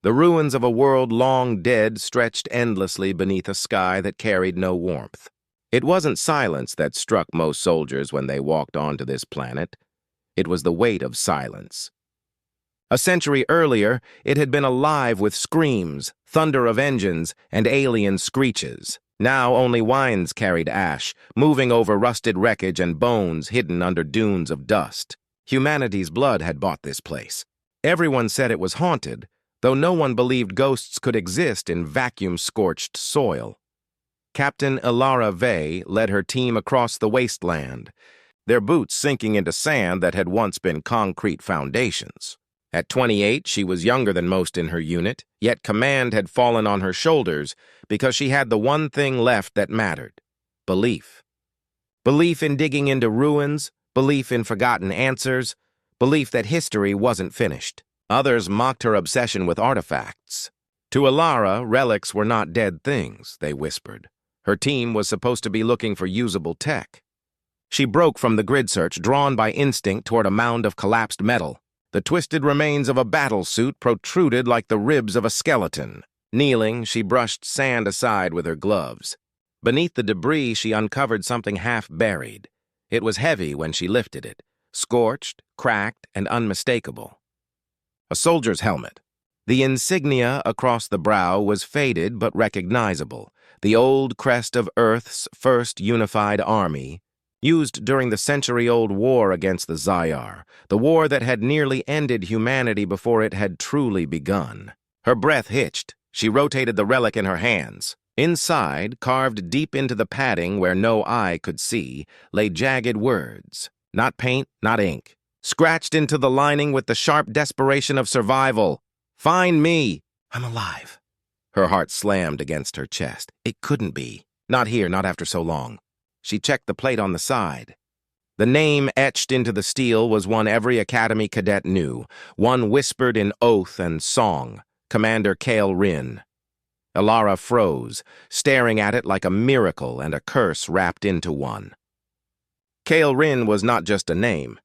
The ruins of a world long dead stretched endlessly beneath a sky that carried no warmth. It wasn't silence that struck most soldiers when they walked onto this planet. It was the weight of silence. A century earlier, it had been alive with screams, thunder of engines, and alien screeches. Now only winds carried ash, moving over rusted wreckage and bones hidden under dunes of dust. Humanity's blood had bought this place. Everyone said it was haunted, though no one believed ghosts could exist in vacuum-scorched soil. Captain Ilara Vey led her team across the wasteland, their boots sinking into sand that had once been concrete foundations. At 28, she was younger than most in her unit, yet command had fallen on her shoulders because she had the one thing left that mattered: belief. Belief in digging into ruins, belief in forgotten answers, belief that history wasn't finished. Others mocked her obsession with artifacts. To Ilara, relics were not dead things, they whispered. Her team was supposed to be looking for usable tech. She broke from the grid search, drawn by instinct toward a mound of collapsed metal. The twisted remains of a battlesuit protruded like the ribs of a skeleton. Kneeling, she brushed sand aside with her gloves. Beneath the debris, she uncovered something half-buried. It was heavy when she lifted it, scorched, cracked, and unmistakable. A soldier's helmet. The insignia across the brow was faded but recognizable, the old crest of Earth's first unified army, used during the century-old war against the Zyar, the war that had nearly ended humanity before it had truly begun. Her breath hitched. She rotated the relic in her hands. Inside, carved deep into the padding where no eye could see, lay jagged words. Not paint, not ink. Scratched into the lining with the sharp desperation of survival. "Find me! I'm alive." Her heart slammed against her chest. It couldn't be. Not here, not after so long. She checked the plate on the side. The name etched into the steel was one every Academy cadet knew, one whispered in oath and song: Commander Kale Rin. Ilara froze, staring at it like a miracle and a curse wrapped into one. Kale Rin was not just a name.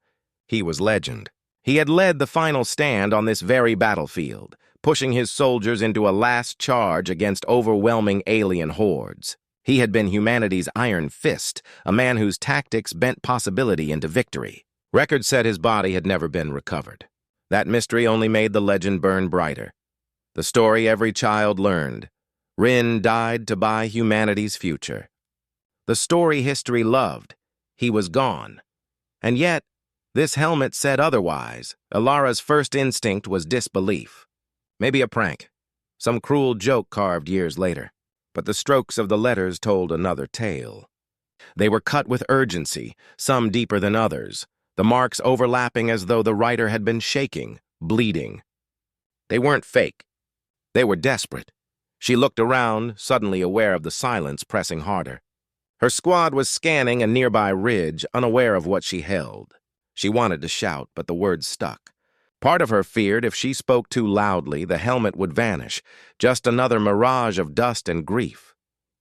He was legend. He had led the final stand on this very battlefield, pushing his soldiers into a last charge against overwhelming alien hordes. He had been humanity's iron fist, a man whose tactics bent possibility into victory. Records said his body had never been recovered. That mystery only made the legend burn brighter. The story every child learned. Rin died to buy humanity's future. The story history loved. He was gone. And yet, this helmet said otherwise. Ilara's first instinct was disbelief. Maybe a prank. Some cruel joke carved years later. But the strokes of the letters told another tale. They were cut with urgency, some deeper than others, the marks overlapping as though the writer had been shaking, bleeding. They weren't fake. They were desperate. She looked around, suddenly aware of the silence pressing harder. Her squad was scanning a nearby ridge, unaware of what she held. She wanted to shout, but the words stuck. Part of her feared if she spoke too loudly, the helmet would vanish, just another mirage of dust and grief.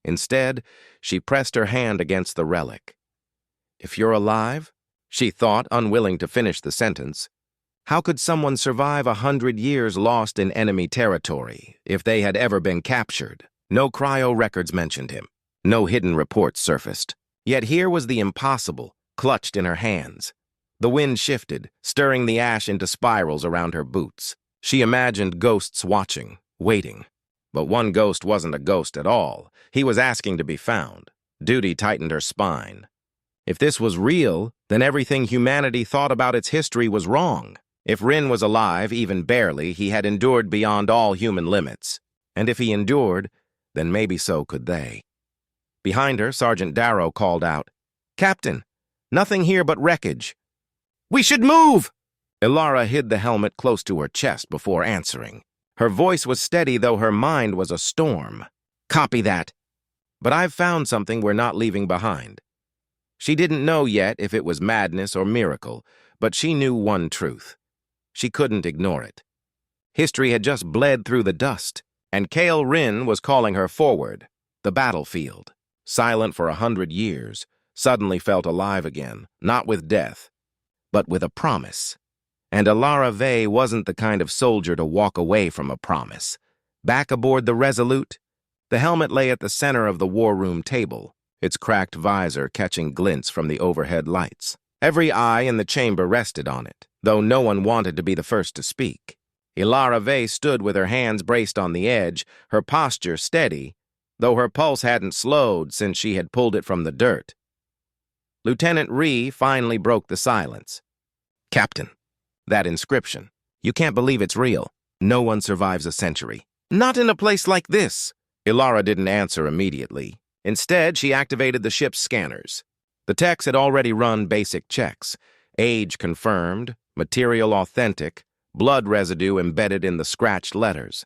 Instead, she pressed her hand against the relic. "If you're alive," she thought, unwilling to finish the sentence. How could someone survive 100 years lost in enemy territory, if they had ever been captured? No cryo records mentioned him. No hidden reports surfaced. Yet here was the impossible, clutched in her hands. The wind shifted, stirring the ash into spirals around her boots. She imagined ghosts watching, waiting. But one ghost wasn't a ghost at all. He was asking to be found. Duty tightened her spine. If this was real, then everything humanity thought about its history was wrong. If Rin was alive, even barely, he had endured beyond all human limits. And if he endured, then maybe so could they. Behind her, Sergeant Darrow called out, "Captain, nothing here but wreckage." "We should move!" Ilara hid the helmet close to her chest before answering. Her voice was steady, though her mind was a storm. "Copy that. But I've found something we're not leaving behind." She didn't know yet if it was madness or miracle, but she knew one truth. She couldn't ignore it. History had just bled through the dust, and Kale Rin was calling her forward. The battlefield, silent for 100 years, suddenly felt alive again, not with death, but with a promise. And Alara Vey wasn't the kind of soldier to walk away from a promise. Back aboard the Resolute, the helmet lay at the center of the war room table, its cracked visor catching glints from the overhead lights. Every eye in the chamber rested on it, though no one wanted to be the first to speak. Alara Vey stood with her hands braced on the edge, her posture steady, though her pulse hadn't slowed since she had pulled it from the dirt. Lieutenant Rhee finally broke the silence. "Captain, that inscription. You can't believe it's real. No one survives a century." "Not in a place like this." Alara didn't answer immediately. Instead, she activated the ship's scanners. The techs had already run basic checks. Age confirmed, material authentic, blood residue embedded in the scratched letters.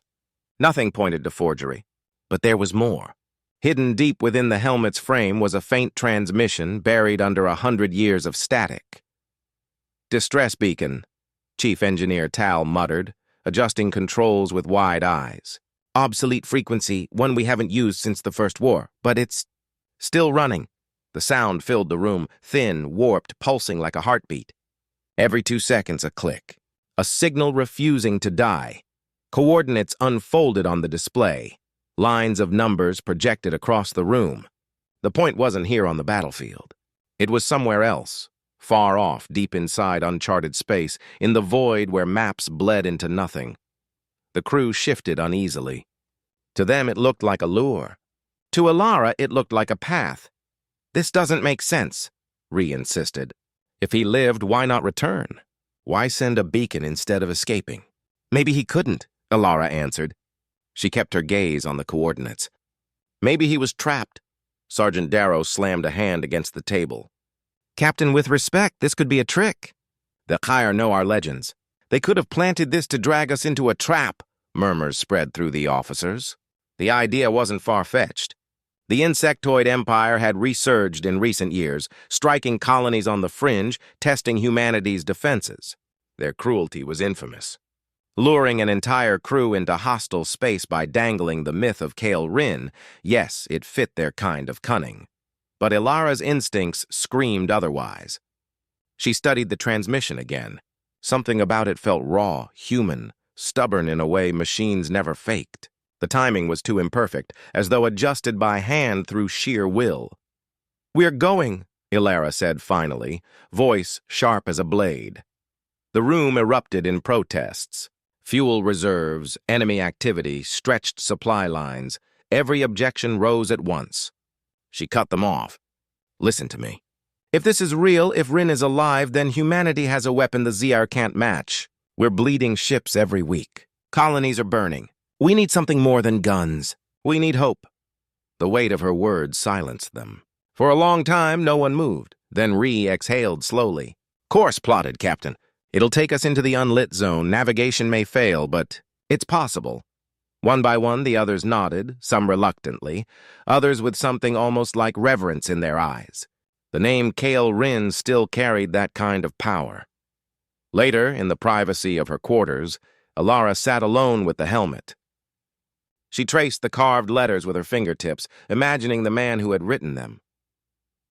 Nothing pointed to forgery. But there was more. Hidden deep within the helmet's frame was a faint transmission buried under 100 years of static. "Distress beacon," Chief Engineer Tal muttered, adjusting controls with wide eyes. "Obsolete frequency, one we haven't used since the First War, but it's still running." The sound filled the room, thin, warped, pulsing like a heartbeat. Every 2 seconds, a click. A signal refusing to die. Coordinates unfolded on the display. Lines of numbers projected across the room. The point wasn't here on the battlefield. It was somewhere else, far off, deep inside uncharted space, in the void where maps bled into nothing. The crew shifted uneasily. To them, it looked like a lure. To Alara, it looked like a path. "This doesn't make sense," Rhee insisted. "If he lived, why not return? Why send a beacon instead of escaping?" "Maybe he couldn't," Alara answered. She kept her gaze on the coordinates. "Maybe he was trapped." Sergeant Darrow slammed a hand against the table. "Captain, with respect, this could be a trick." "The Khayr know our legends. They could have planted this to drag us into a trap," murmurs spread through the officers. The idea wasn't far-fetched. The insectoid empire had resurged in recent years, striking colonies on the fringe, testing humanity's defenses. Their cruelty was infamous. Luring an entire crew into hostile space by dangling the myth of Kale Rin, yes, it fit their kind of cunning. But Ilara's instincts screamed otherwise. She studied the transmission again. Something about it felt raw, human, stubborn in a way machines never faked. The timing was too imperfect, as though adjusted by hand through sheer will. "We're going," Ilara said finally, voice sharp as a blade. The room erupted in protests. Fuel reserves, enemy activity, stretched supply lines. Every objection rose at once. She cut them off. "Listen to me. If this is real, if Rin is alive, then humanity has a weapon the ZR can't match. We're bleeding ships every week. Colonies are burning. We need something more than guns. We need hope." The weight of her words silenced them. For a long time, no one moved. Then Rhee exhaled slowly. "Course plotted, Captain. It'll take us into the unlit zone. Navigation may fail, but it's possible." One by one, the others nodded, some reluctantly, others with something almost like reverence in their eyes. The name Kale Rin still carried that kind of power. Later, in the privacy of her quarters, Alara sat alone with the helmet. She traced the carved letters with her fingertips, imagining the man who had written them.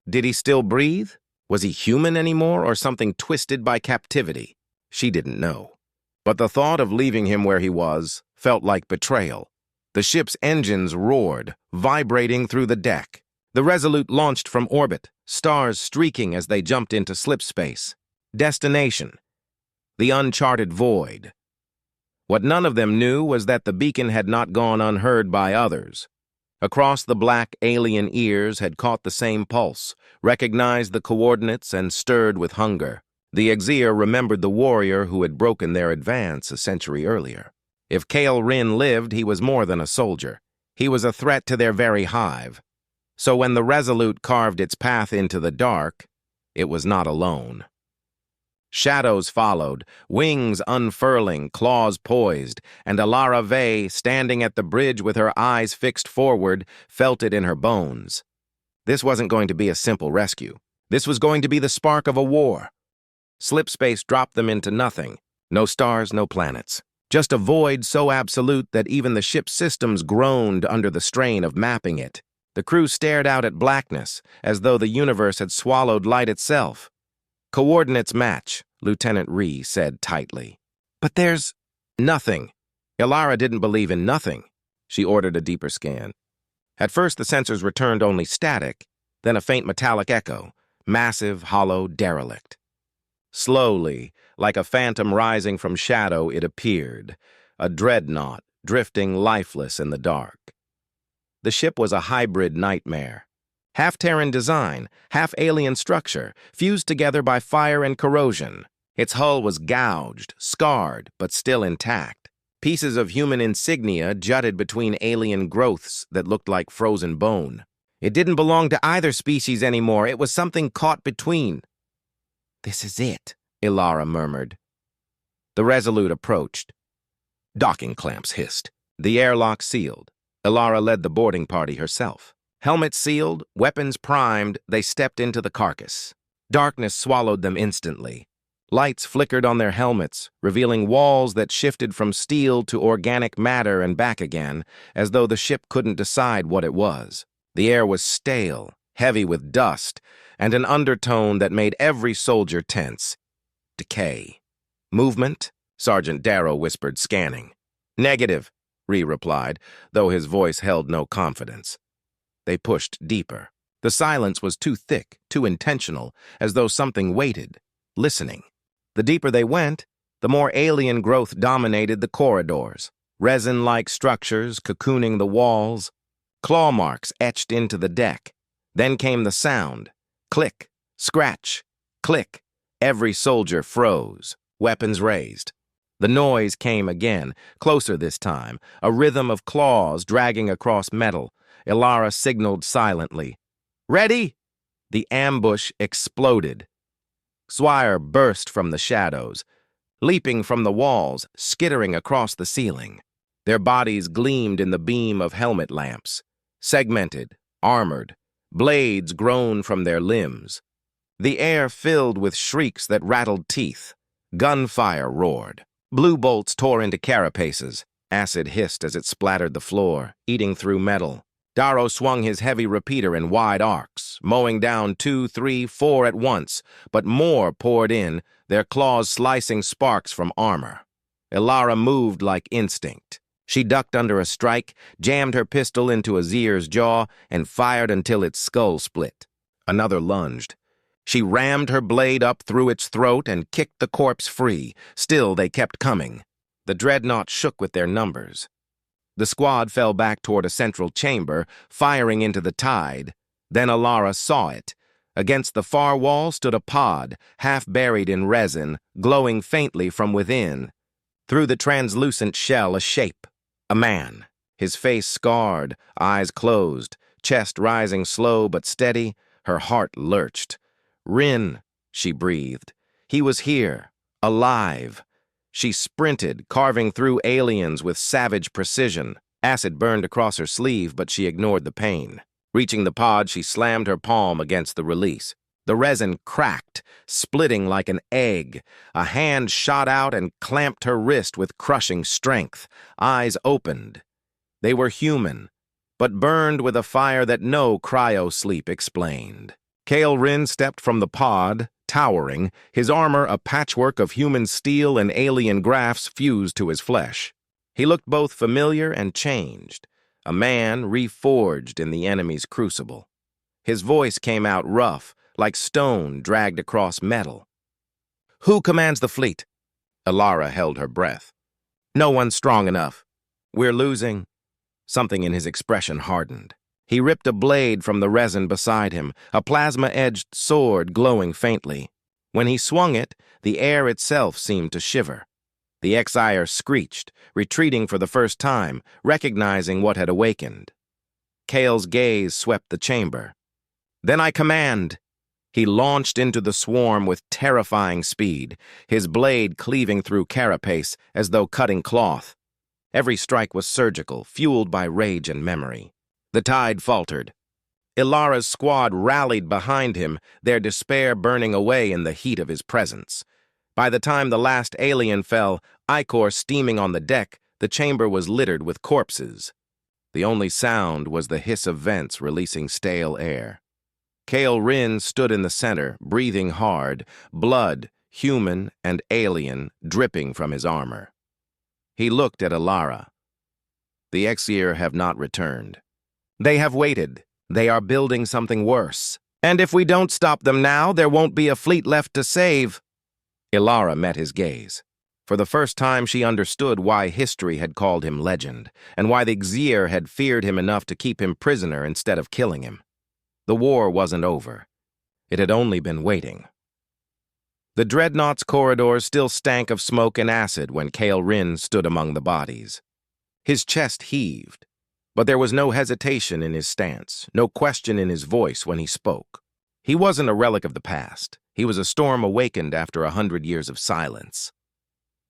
Did he still breathe? Was he human anymore, or something twisted by captivity? She didn't know. But the thought of leaving him where he was felt like betrayal. The ship's engines roared, vibrating through the deck. The Resolute launched from orbit, stars streaking as they jumped into slipspace. Destination: the uncharted void. What none of them knew was that the beacon had not gone unheard by others. Across the black alien ears had caught the same pulse, recognized the coordinates, and stirred with hunger. The Exir remembered the warrior who had broken their advance a century earlier. If Kale Rin lived, he was more than a soldier. He was a threat to their very hive. So when the Resolute carved its path into the dark, it was not alone. Shadows followed, wings unfurling, claws poised, and Alara Vey, standing at the bridge with her eyes fixed forward, felt it in her bones. This wasn't going to be a simple rescue. This was going to be the spark of a war. Slipspace dropped them into nothing. No stars, no planets. Just a void so absolute that even the ship's systems groaned under the strain of mapping it. The crew stared out at blackness, as though the universe had swallowed light itself. Coordinates match, Lieutenant Ree said tightly. But there's nothing. Ilara didn't believe in nothing. She ordered a deeper scan. At first, the sensors returned only static, then a faint metallic echo, massive, hollow, derelict. Slowly, like a phantom rising from shadow, it appeared, a dreadnought drifting lifeless in the dark. The ship was a hybrid nightmare. Half Terran design, half alien structure, fused together by fire and corrosion. Its hull was gouged, scarred, but still intact. Pieces of human insignia jutted between alien growths that looked like frozen bone. It didn't belong to either species anymore. It was something caught between. "This is it," Ilara murmured. The Resolute approached. Docking clamps hissed. The airlock sealed. Ilara led the boarding party herself. Helmets sealed, weapons primed, they stepped into the carcass. Darkness swallowed them instantly. Lights flickered on their helmets, revealing walls that shifted from steel to organic matter and back again, as though the ship couldn't decide what it was. The air was stale, heavy with dust, and an undertone that made every soldier tense. Decay. Movement? Sergeant Darrow whispered, scanning. "Negative," Ree replied, though his voice held no confidence. They pushed deeper. The silence was too thick, too intentional, as though something waited, listening. The deeper they went, the more alien growth dominated the corridors. Resin-like structures cocooning the walls, claw marks etched into the deck. Then came the sound. Click, scratch, click. Every soldier froze, weapons raised. The noise came again, closer this time, a rhythm of claws dragging across metal. Ilara signaled silently. "Ready?" The ambush exploded. Swire burst from the shadows, leaping from the walls, skittering across the ceiling. Their bodies gleamed in the beam of helmet lamps, segmented, armored, blades grown from their limbs. The air filled with shrieks that rattled teeth. Gunfire roared. Blue bolts tore into carapaces. Acid hissed as it splattered the floor, eating through metal. Darrow swung his heavy repeater in wide arcs, mowing down 2, 3, 4 at once, but more poured in, their claws slicing sparks from armor. Ilara moved like instinct. She ducked under a strike, jammed her pistol into Azir's jaw, and fired until its skull split. Another lunged. She rammed her blade up through its throat and kicked the corpse free. Still, they kept coming. The dreadnought shook with their numbers. The squad fell back toward a central chamber, firing into the tide. Then Ilara saw it. Against the far wall stood a pod, half buried in resin, glowing faintly from within. Through the translucent shell, a shape. A man. His face scarred, eyes closed, chest rising slow but steady. Her heart lurched. "Rin," she breathed. He was here, alive. She sprinted, carving through aliens with savage precision. Acid burned across her sleeve, but she ignored the pain. Reaching the pod, she slammed her palm against the release. The resin cracked, splitting like an egg. A hand shot out and clamped her wrist with crushing strength. Eyes opened. They were human, but burned with a fire that no cryo-sleep explained. Kale Rin stepped from the pod, towering, his armor a patchwork of human steel and alien grafts fused to his flesh. He looked both familiar and changed, a man reforged in the enemy's crucible. His voice came out rough, like stone dragged across metal. "Who commands the fleet?" Ilara held her breath. "No one strong enough. We're losing." Something in his expression hardened. He ripped a blade from the resin beside him, a plasma-edged sword glowing faintly. When he swung it, the air itself seemed to shiver. The Exire screeched, retreating for the first time, recognizing what had awakened. Kale's gaze swept the chamber. "Then I command." He launched into the swarm with terrifying speed, his blade cleaving through carapace as though cutting cloth. Every strike was surgical, fueled by rage and memory. The tide faltered. Ilara's squad rallied behind him, their despair burning away in the heat of his presence. By the time the last alien fell, ichor steaming on the deck, the chamber was littered with corpses. The only sound was the hiss of vents releasing stale air. Kale Rin stood in the center, breathing hard, blood, human and alien, dripping from his armor. He looked at Alara. The Exir have not returned. They have waited. They are building something worse. And if we don't stop them now, there won't be a fleet left to save. Alara met his gaze. For the first time, she understood why history had called him legend, and why the Exir had feared him enough to keep him prisoner instead of killing him. The war wasn't over. It had only been waiting. The dreadnought's corridors still stank of smoke and acid when Kale Rin stood among the bodies. His chest heaved, but there was no hesitation in his stance, no question in his voice when he spoke. He wasn't a relic of the past. He was a storm awakened after 100 years of silence.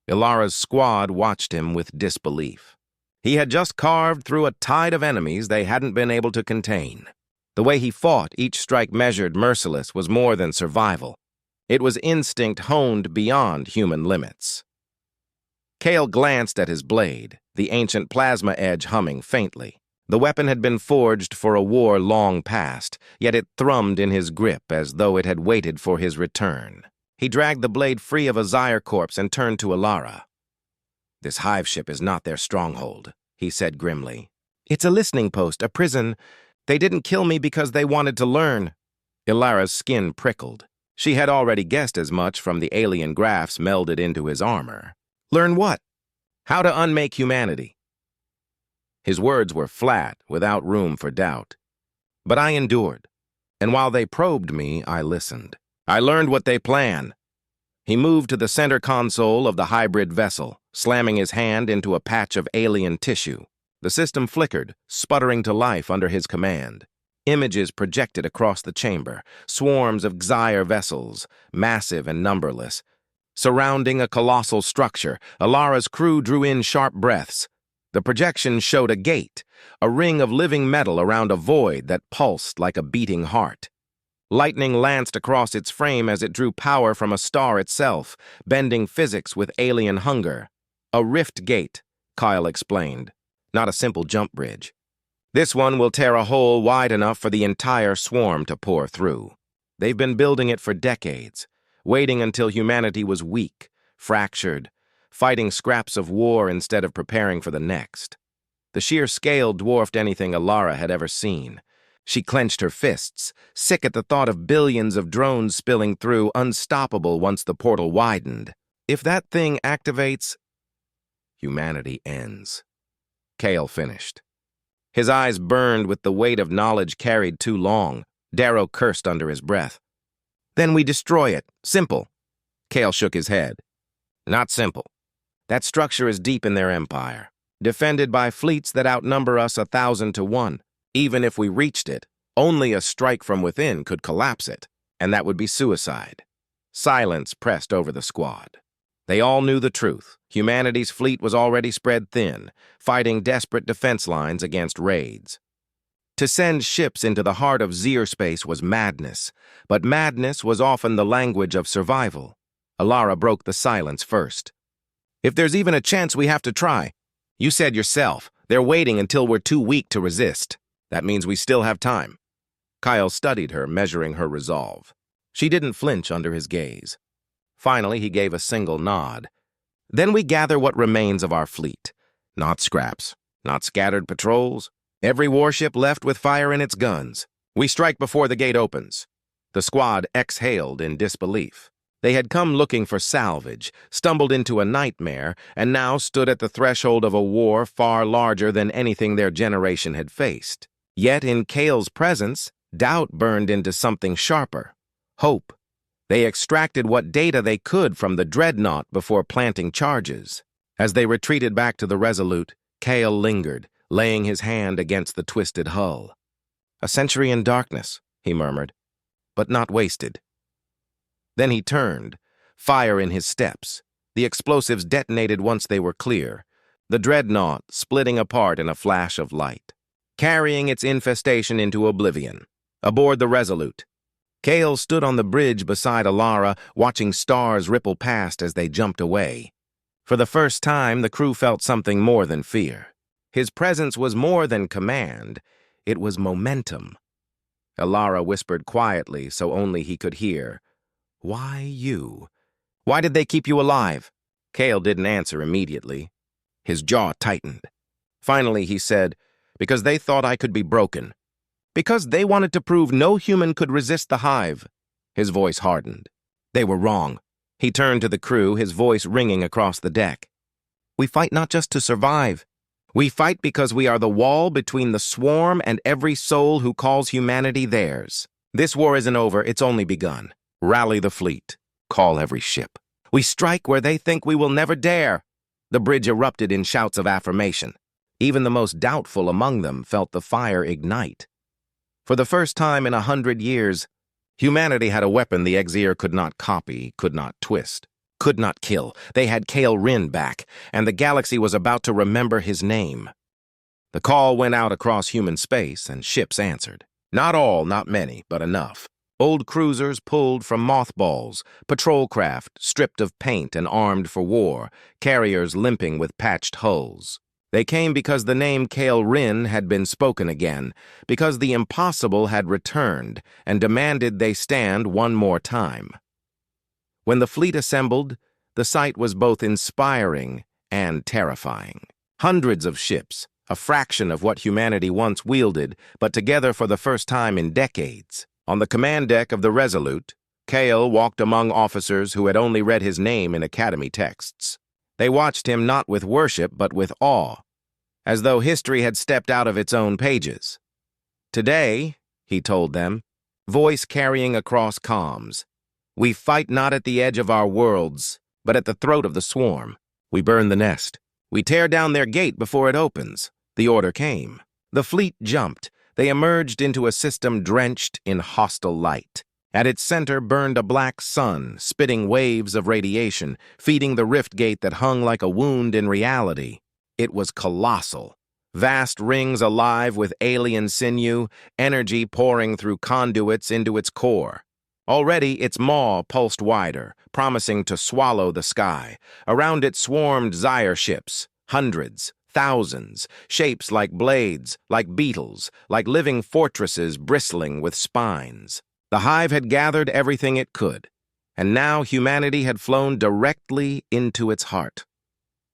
Ilara's squad watched him with disbelief. He had just carved through a tide of enemies they hadn't been able to contain. The way he fought, each strike measured, merciless, was more than survival. It was instinct honed beyond human limits. Kale glanced at his blade, the ancient plasma edge humming faintly. The weapon had been forged for a war long past, yet it thrummed in his grip as though it had waited for his return. He dragged the blade free of a Zyre corpse and turned to Alara. "This hive ship is not their stronghold," he said grimly. "It's a listening post, a prison. They didn't kill me because they wanted to learn." Ilara's skin prickled. She had already guessed as much from the alien graphs melded into his armor. "Learn what?" "How to unmake humanity." His words were flat, without room for doubt. But I endured, and while they probed me, I listened. I learned what they plan. He moved to the center console of the hybrid vessel, slamming his hand into a patch of alien tissue. The system flickered, sputtering to life under his command. Images projected across the chamber, swarms of Xyre vessels, massive and numberless. Surrounding a colossal structure, Alara's crew drew in sharp breaths. The projection showed a gate, a ring of living metal around a void that pulsed like a beating heart. Lightning lanced across its frame as it drew power from a star itself, bending physics with alien hunger. "A rift gate," Kyle explained. "Not a simple jump bridge. This one will tear a hole wide enough for the entire swarm to pour through. They've been building it for decades, waiting until humanity was weak, fractured, fighting scraps of war instead of preparing for the next." The sheer scale dwarfed anything Alara had ever seen. She clenched her fists, sick at the thought of billions of drones spilling through, unstoppable once the portal widened. If that thing activates, humanity ends. Kale finished. His eyes burned with the weight of knowledge carried too long. Darrow cursed under his breath. "Then we destroy it. Simple." Kale shook his head. "Not simple. That structure is deep in their empire, defended by fleets that outnumber us 1,000 to 1. Even if we reached it, only a strike from within could collapse it, and that would be suicide." Silence pressed over the squad. They all knew the truth. Humanity's fleet was already spread thin, fighting desperate defense lines against raids. To send ships into the heart of Xyre space was madness, but madness was often the language of survival. Alara broke the silence first. "If there's even a chance, we have to try. You said yourself, they're waiting until we're too weak to resist. That means we still have time." Kyle studied her, measuring her resolve. She didn't flinch under his gaze. Finally, he gave a single nod. "Then we gather what remains of our fleet. Not scraps, not scattered patrols. Every warship left with fire in its guns. We strike before the gate opens." The squad exhaled in disbelief. They had come looking for salvage, stumbled into a nightmare, and now stood at the threshold of a war far larger than anything their generation had faced. Yet in Kale's presence, doubt burned into something sharper. Hope. They extracted what data they could from the dreadnought before planting charges. As they retreated back to the Resolute, Kale lingered, laying his hand against the twisted hull. "A century in darkness," he murmured, "but not wasted." Then he turned, fire in his steps. The explosives detonated once they were clear, the dreadnought splitting apart in a flash of light, carrying its infestation into oblivion. Aboard the Resolute, Kale stood on the bridge beside Alara, watching stars ripple past as they jumped away. For the first time, the crew felt something more than fear. His presence was more than command. It was momentum. Alara whispered quietly so only he could hear, "Why you? Why did they keep you alive? Kale didn't answer immediately. His jaw tightened. Finally, he said, because they thought I could be broken. Because they wanted to prove no human could resist the hive. His voice hardened. They were wrong. He turned to the crew, his voice ringing across the deck. We fight not just to survive. We fight because we are the wall between the swarm and every soul who calls humanity theirs. This war isn't over, it's only begun. Rally the fleet. Call every ship. We strike where they think we will never dare. The bridge erupted in shouts of affirmation. Even the most doubtful among them felt the fire ignite. For the first time in 100 years, humanity had a weapon the Exir could not copy, could not twist, could not kill. They had Kale Rin back, and the galaxy was about to remember his name. The call went out across human space, and ships answered. Not all, not many, but enough. Old cruisers pulled from mothballs, patrol craft stripped of paint and armed for war, carriers limping with patched hulls. They came because the name Kale Rin had been spoken again, because the impossible had returned and demanded they stand one more time. When the fleet assembled, the sight was both inspiring and terrifying. Hundreds of ships, a fraction of what humanity once wielded, but together for the first time in decades. On the command deck of the Resolute, Kale walked among officers who had only read his name in academy texts. They watched him not with worship but with awe, as though history had stepped out of its own pages. Today, he told them, voice carrying across comms, we fight not at the edge of our worlds, but at the throat of the swarm. We burn the nest. We tear down their gate before it opens. The order came. The fleet jumped. They emerged into a system drenched in hostile light. At its center burned a black sun, spitting waves of radiation, feeding the rift gate that hung like a wound in reality. It was colossal. Vast rings alive with alien sinew, energy pouring through conduits into its core. Already its maw pulsed wider, promising to swallow the sky. Around it swarmed Zyre ships, hundreds, thousands, shapes like blades, like beetles, like living fortresses bristling with spines. The hive had gathered everything it could, and now humanity had flown directly into its heart.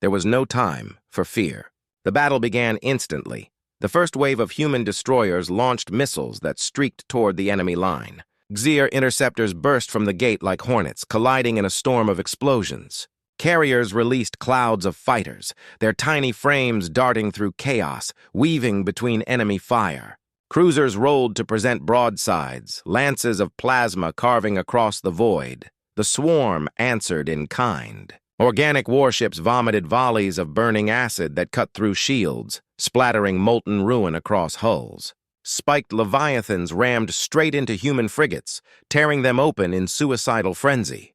There was no time for fear. The battle began instantly. The first wave of human destroyers launched missiles that streaked toward the enemy line. Xir interceptors burst from the gate like hornets, colliding in a storm of explosions. Carriers released clouds of fighters, their tiny frames darting through chaos, weaving between enemy fire. Cruisers rolled to present broadsides, lances of plasma carving across the void. The swarm answered in kind. Organic warships vomited volleys of burning acid that cut through shields, splattering molten ruin across hulls. Spiked leviathans rammed straight into human frigates, tearing them open in suicidal frenzy.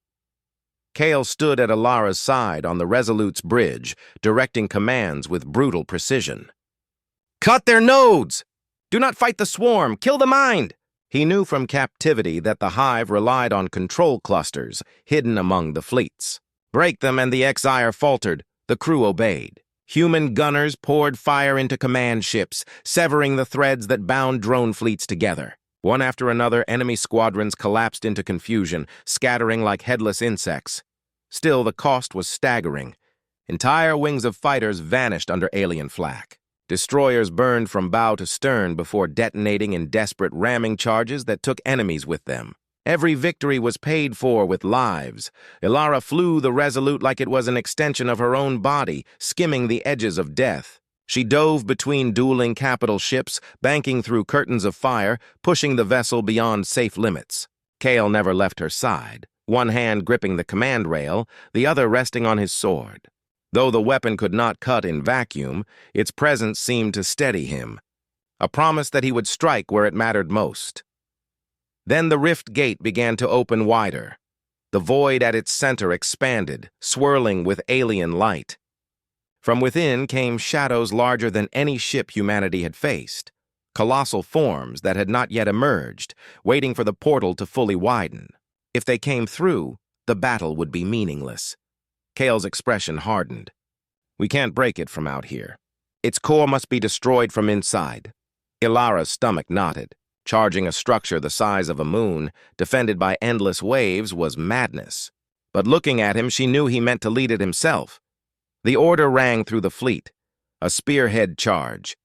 Kale stood at Alara's side on the Resolute's bridge, directing commands with brutal precision. "Cut their nodes! Do not fight the swarm! Kill the mind!" He knew from captivity that the hive relied on control clusters hidden among the fleets. Break them and the Exire faltered. The crew obeyed. Human gunners poured fire into command ships, severing the threads that bound drone fleets together. One after another, enemy squadrons collapsed into confusion, scattering like headless insects. Still, the cost was staggering. Entire wings of fighters vanished under alien flak. Destroyers burned from bow to stern before detonating in desperate ramming charges that took enemies with them. Every victory was paid for with lives. Ilara flew the Resolute like it was an extension of her own body, skimming the edges of death. She dove between dueling capital ships, banking through curtains of fire, pushing the vessel beyond safe limits. Kale never left her side, one hand gripping the command rail, the other resting on his sword. Though the weapon could not cut in vacuum, its presence seemed to steady him, a promise that he would strike where it mattered most. Then the rift gate began to open wider. The void at its center expanded, swirling with alien light. From within came shadows larger than any ship humanity had faced, colossal forms that had not yet emerged, waiting for the portal to fully widen. If they came through, the battle would be meaningless. Kale's expression hardened. We can't break it from out here. Its core must be destroyed from inside. Ilara's stomach knotted. Charging a structure the size of a moon, defended by endless waves, was madness. but looking at him, she knew he meant to lead it himself. The order rang through the fleet, a spearhead charge.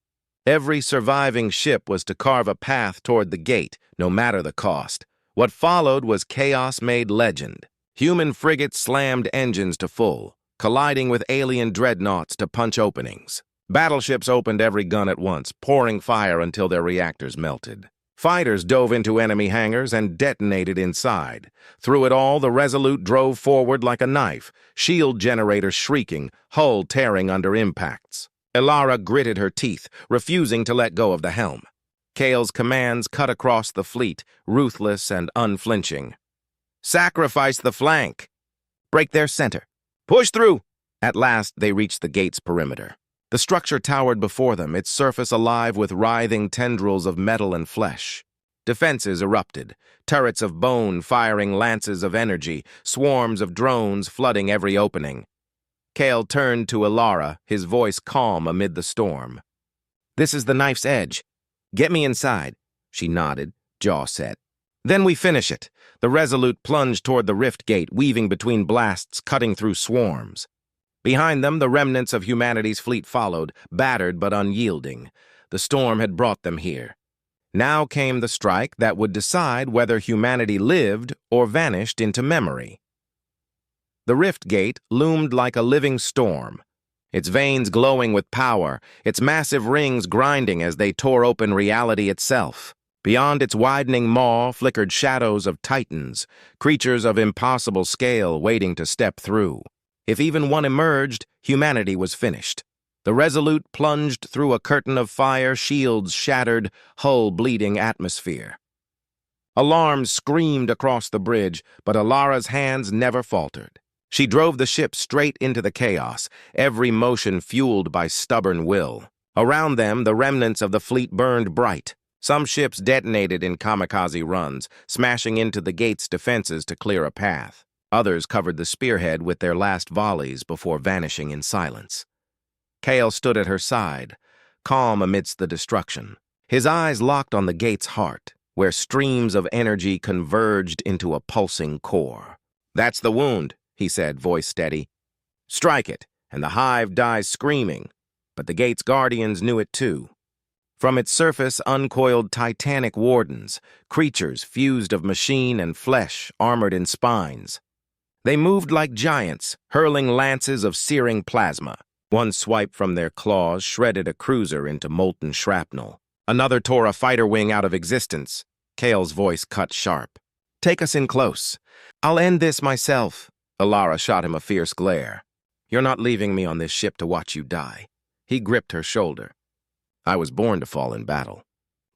Every surviving ship was to carve a path toward the gate, no matter the cost. What followed was chaos made legend. Human frigates slammed engines to full, colliding with alien dreadnoughts to punch openings. Battleships opened every gun at once, pouring fire until their reactors melted. Fighters dove into enemy hangars and detonated inside. Through it all, the Resolute drove forward like a knife, shield generators shrieking, hull tearing under impacts. Elara gritted her teeth, refusing to let go of the helm. Kale's commands cut across the fleet, ruthless and unflinching. Sacrifice the flank. Break their center. Push through. At last, they reached the gate's perimeter. The structure towered before them, its surface alive with writhing tendrils of metal and flesh. Defenses erupted, turrets of bone firing lances of energy, swarms of drones flooding every opening. Kale turned to Elara, his voice calm amid the storm. "This is the knife's edge. Get me inside." She nodded, jaw set. "Then we finish it." The Resolute plunged toward the rift gate, weaving between blasts, cutting through swarms. Behind them, the remnants of humanity's fleet followed, battered but unyielding. The storm had brought them here. Now came the strike that would decide whether humanity lived or vanished into memory. The rift gate loomed like a living storm, its veins glowing with power, its massive rings grinding as they tore open reality itself. Beyond its widening maw flickered shadows of titans, creatures of impossible scale waiting to step through. If even one emerged, humanity was finished. The Resolute plunged through a curtain of fire, shields shattered, hull bleeding atmosphere. Alarms screamed across the bridge, but Elara's hands never faltered. She drove the ship straight into the chaos, every motion fueled by stubborn will. Around them, the remnants of the fleet burned bright. Some ships detonated in kamikaze runs, smashing into the gate's defenses to clear a path. Others covered the spearhead with their last volleys before vanishing in silence. Kale stood at her side, calm amidst the destruction. His eyes locked on the gate's heart, where streams of energy converged into a pulsing core. "That's the wound," he said, voice steady. "Strike it, and the hive dies screaming." But the gate's guardians knew it too. From its surface uncoiled titanic wardens, creatures fused of machine and flesh, armored in spines. They moved like giants, hurling lances of searing plasma. One swipe from their claws shredded a cruiser into molten shrapnel. Another tore a fighter wing out of existence. Kale's voice cut sharp. "Take us in close. I'll end this myself." Elara shot him a fierce glare. "You're not leaving me on this ship to watch you die." He gripped her shoulder. "I was born to fall in battle.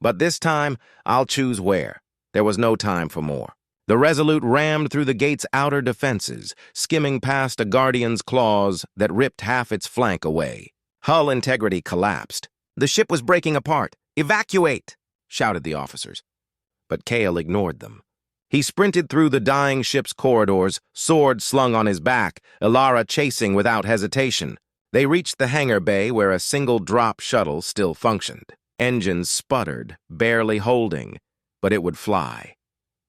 But this time, I'll choose where." There was no time for more. The Resolute rammed through the gate's outer defenses, skimming past a guardian's claws that ripped half its flank away. Hull integrity collapsed. "The ship was breaking apart. Evacuate!" shouted the officers. But Kale ignored them. He sprinted through the dying ship's corridors, sword slung on his back, Elara chasing without hesitation. They reached the hangar bay where a single drop shuttle still functioned. Engines sputtered, barely holding, but it would fly.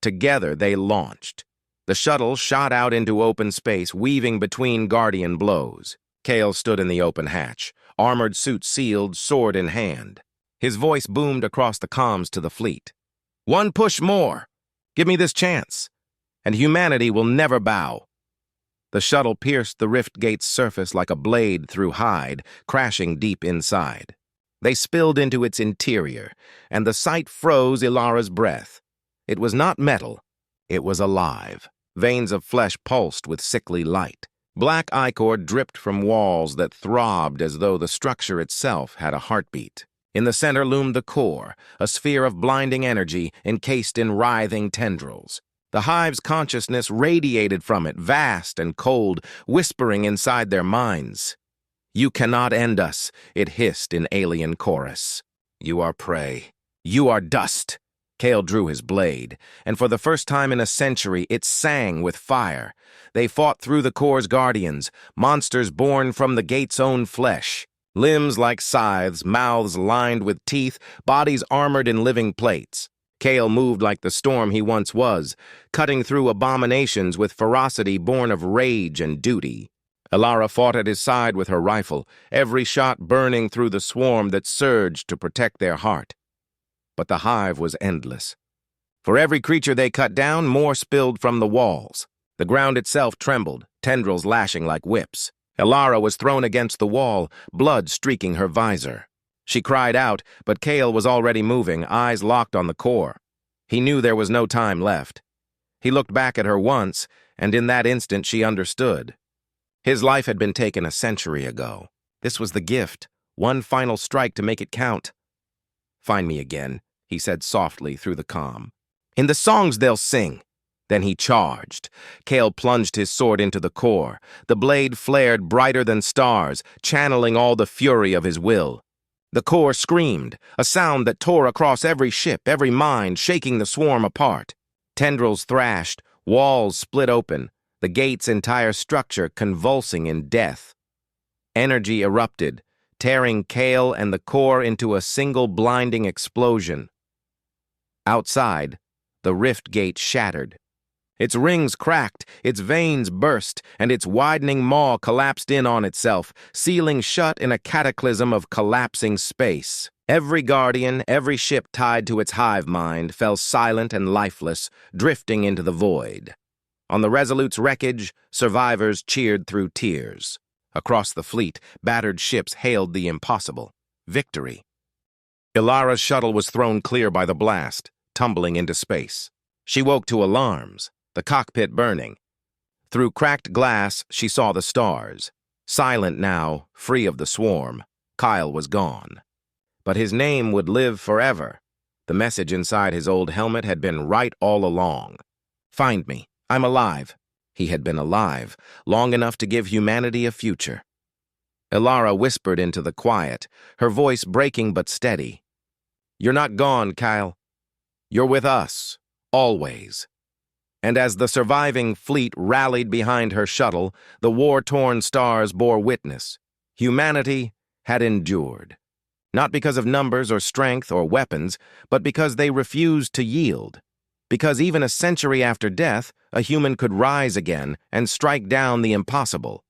Together, they launched. The shuttle shot out into open space, weaving between guardian blows. Kale stood in the open hatch, armored suit sealed, sword in hand. His voice boomed across the comms to the fleet. "One push more! Give me this chance, and humanity will never bow." The shuttle pierced the rift gate's surface like a blade through hide, crashing deep inside. They spilled into its interior, and the sight froze Elara's breath. It was not metal. It was alive. Veins of flesh pulsed with sickly light. Black ichor dripped from walls that throbbed as though the structure itself had a heartbeat. In the center loomed the core, a sphere of blinding energy encased in writhing tendrils. The hive's consciousness radiated from it, vast and cold, whispering inside their minds. "You cannot end us," it hissed in alien chorus. "You are prey. You are dust." Kale drew his blade, and for the first time in a century, it sang with fire. They fought through the core's guardians, monsters born from the gate's own flesh. Limbs like scythes, mouths lined with teeth, bodies armored in living plates. Kale moved like the storm he once was, cutting through abominations with ferocity born of rage and duty. Elara fought at his side with her rifle, every shot burning through the swarm that surged to protect their heart. But the hive was endless. For every creature they cut down, more spilled from the walls. The ground itself trembled, tendrils lashing like whips. Elara was thrown against the wall, blood streaking her visor. She cried out, but Kale was already moving, eyes locked on the core. He knew there was no time left. He looked back at her once, and in that instant she understood. His life had been taken a century ago. This was the gift, one final strike to make it count. "Find me again," he said softly through the calm. "In the songs they'll sing." Then he charged. Kale plunged his sword into the core. The blade flared brighter than stars, channeling all the fury of his will. The core screamed, a sound that tore across every ship, every mind, shaking the swarm apart. Tendrils thrashed, walls split open, the gate's entire structure convulsing in death. Energy erupted, tearing Kale and the core into a single blinding explosion. Outside, the rift gate shattered. Its rings cracked, its veins burst, and its widening maw collapsed in on itself, sealing shut in a cataclysm of collapsing space. Every guardian, every ship tied to its hive mind fell silent and lifeless, drifting into the void. On the Resolute's wreckage, survivors cheered through tears. Across the fleet, battered ships hailed the impossible: victory. Ilara's shuttle was thrown clear by the blast, tumbling into space. She woke to alarms, the cockpit burning. Through cracked glass, she saw the stars. Silent now, free of the swarm, Kyle was gone. But his name would live forever. The message inside his old helmet had been right all along. "Find me. I'm alive." He had been alive, long enough to give humanity a future. Elara whispered into the quiet, her voice breaking but steady. "You're not gone, Kyle. You're with us, always." And as the surviving fleet rallied behind her shuttle, the war-torn stars bore witness. Humanity had endured. Not because of numbers or strength or weapons, but because they refused to yield. Because even a century after death, a human could rise again and strike down the impossible.